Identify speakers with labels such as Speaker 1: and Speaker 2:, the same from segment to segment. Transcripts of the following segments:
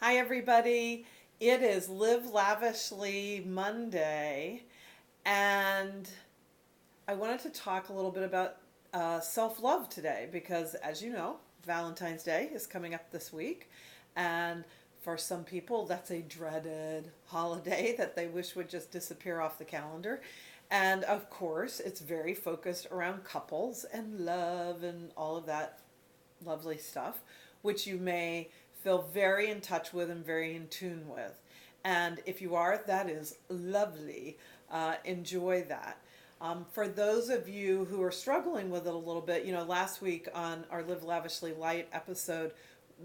Speaker 1: Hi, everybody. It is Live Lavishly Monday, and I wanted to talk a little bit about self love today because, as you know, Valentine's Day is coming up this week, and for some people, that's a dreaded holiday that they wish would just disappear off the calendar. And of course, it's very focused around couples and love and all of that lovely stuff, which you may feel very in touch with and very in tune with. And if you are, that is lovely. Enjoy that. For those of you who are struggling with it a little bit, last week on our Live Lavishly Light episode,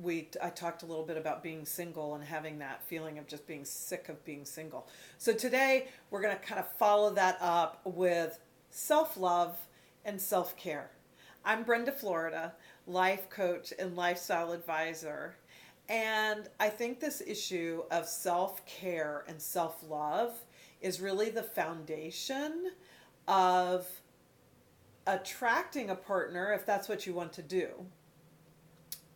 Speaker 1: I talked a little bit about being single and having that feeling of just being sick of being single. So today we're going to kind of follow that up with self-love and self-care. I'm Brenda, Florida, life coach and lifestyle advisor. And I think this issue of self care and self love is really the foundation of attracting a partner, if that's what you want to do,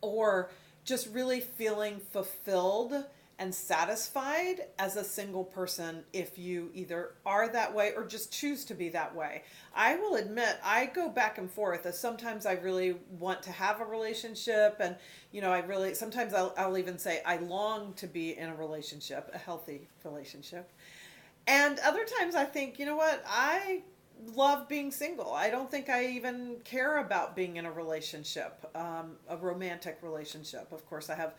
Speaker 1: or just really feeling fulfilled and satisfied as a single person if you either are that way or just choose to be that way. I will admit I go back and forth as sometimes I really want to have a relationship, and I really sometimes I'll even say I long to be in a relationship, a healthy relationship. And other times I think, you know what, I love being single. I don't think I even care about being in a relationship, a romantic relationship. Of course, I have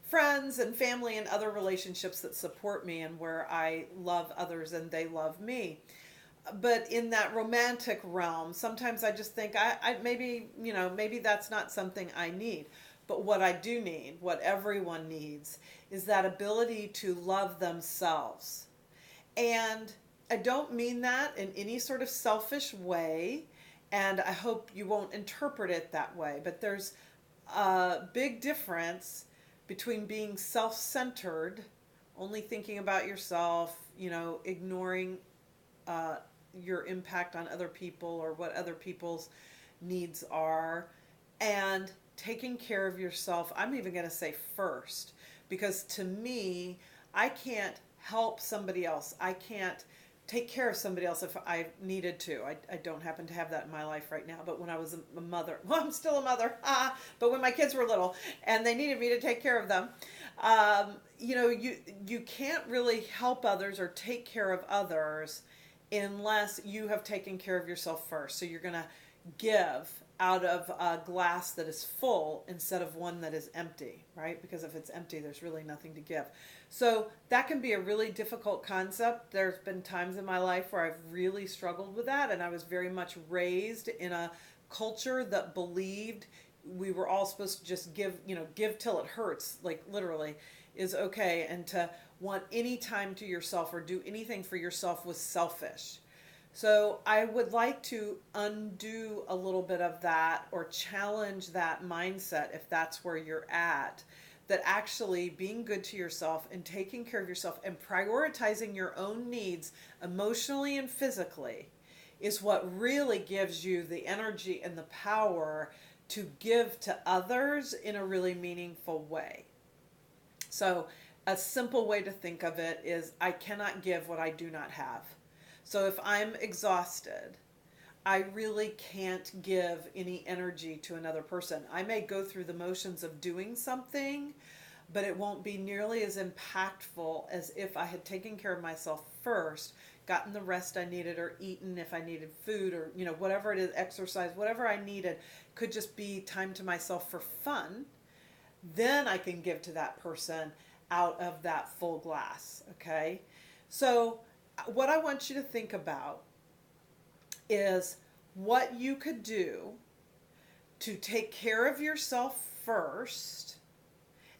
Speaker 1: friends and family and other relationships that support me and where I love others and they love me. But in that romantic realm, sometimes I just think I maybe, maybe that's not something I need. But what I do need, what everyone needs, is that ability to love themselves. And I don't mean that in any sort of selfish way, and I hope you won't interpret it that way. But there's a big difference between being self centered, only thinking about yourself, ignoring uh, your impact on other people or what other people's needs are, and taking care of yourself. I'm even going to say first, because to me, I can't help somebody else. I can't take care of somebody else if I needed to. I don't happen to have that in my life right now, but when I was a mother, well, I'm still a mother, but when my kids were little and they needed me to take care of them, you can't really help others or take care of others unless you have taken care of yourself first. So you're going to give out of a glass that is full instead of one that is empty, right? Because if it's empty, there's really nothing to give. So that can be a really difficult concept. There's been times in my life where I've really struggled with that, and I was very much raised in a culture that believed we were all supposed to just give till it hurts, like literally, is okay, and to want any time to yourself or do anything for yourself was selfish. So I would like to undo a little bit of that or challenge that mindset if that's where you're at. That actually being good to yourself and taking care of yourself and prioritizing your own needs emotionally and physically is what really gives you the energy and the power to give to others in a really meaningful way. So, a simple way to think of it is I cannot give what I do not have. So if I'm exhausted, I really can't give any energy to another person. I may go through the motions of doing something, but it won't be nearly as impactful as if I had taken care of myself first, gotten the rest I needed, or eaten if I needed food, or whatever it is, exercise, whatever I needed, could just be time to myself for fun. Then I can give to that person out of that full glass. Okay, so what I want you to think about is what you could do to take care of yourself first.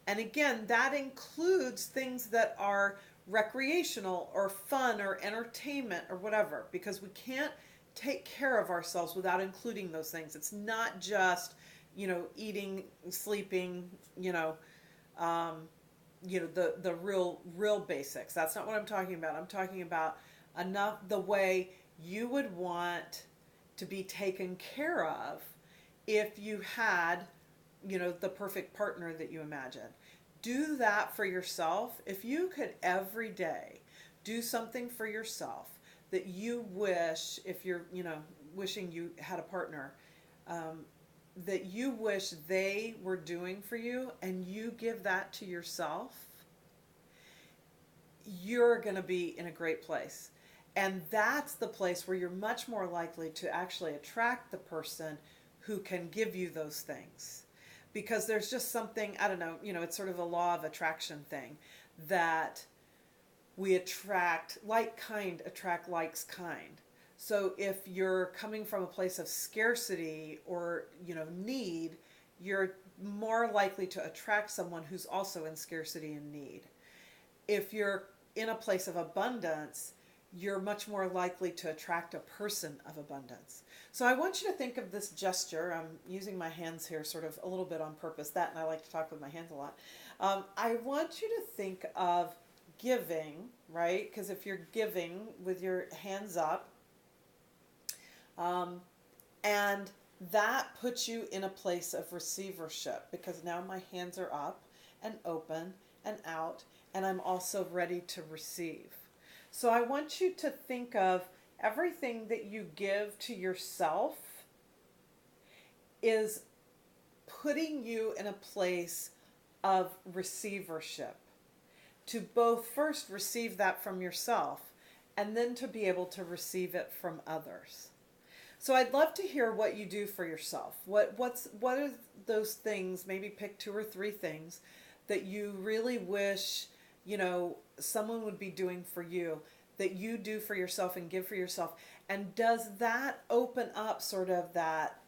Speaker 1: And again, that includes things that are recreational or fun or entertainment or whatever, because we can't take care of ourselves without including those things. It's not just, eating, sleeping, the real basics. That's not what I'm talking about. I'm talking about enough the way you would want to be taken care of if you had the perfect partner that you imagine. Do that for yourself. If you could every day do something for yourself that you wish, if you're, wishing you had a partner, um, that you wish they were doing for you, and you give that to yourself, you're going to be in a great place. And that's the place where you're much more likely to actually attract the person who can give you those things. Because there's just something, I don't know, it's sort of a law of attraction thing, that we attract, like kind attract likes kind. So if you're coming from a place of scarcity or, need, you're more likely to attract someone who's also in scarcity and need. If you're in a place of abundance, you're much more likely to attract a person of abundance. So I want you to think of this gesture. I'm using my hands here sort of a little bit on purpose, that, and I like to talk with my hands a lot. I want you to think of giving, right? Because if you're giving with your hands up, and that puts you in a place of receivership, because now my hands are up and open and out, and I'm also ready to receive. So I want you to think of everything that you give to yourself is putting you in a place of receivership, to both first receive that from yourself and then to be able to receive it from others. So I'd love to hear what you do for yourself. What are those things? Maybe pick 2 or 3 things that you really wish, someone would be doing for you, that you do for yourself and give for yourself. And does that open up sort of that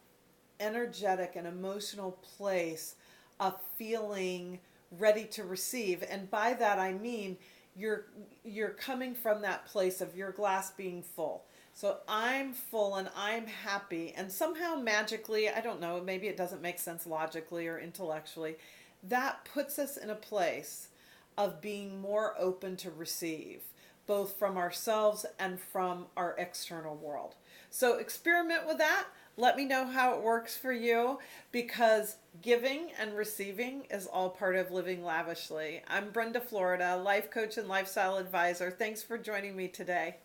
Speaker 1: energetic and emotional place of feeling ready to receive? And by that I mean you're coming from that place of your glass being full. So I'm full and I'm happy, and somehow magically, I don't know, maybe it doesn't make sense logically or intellectually, that puts us in a place of being more open to receive, both from ourselves and from our external world. So experiment with that. Let me know how it works for you, because giving and receiving is all part of living lavishly. I'm Brenda, Florida, life coach and lifestyle advisor. Thanks for joining me today.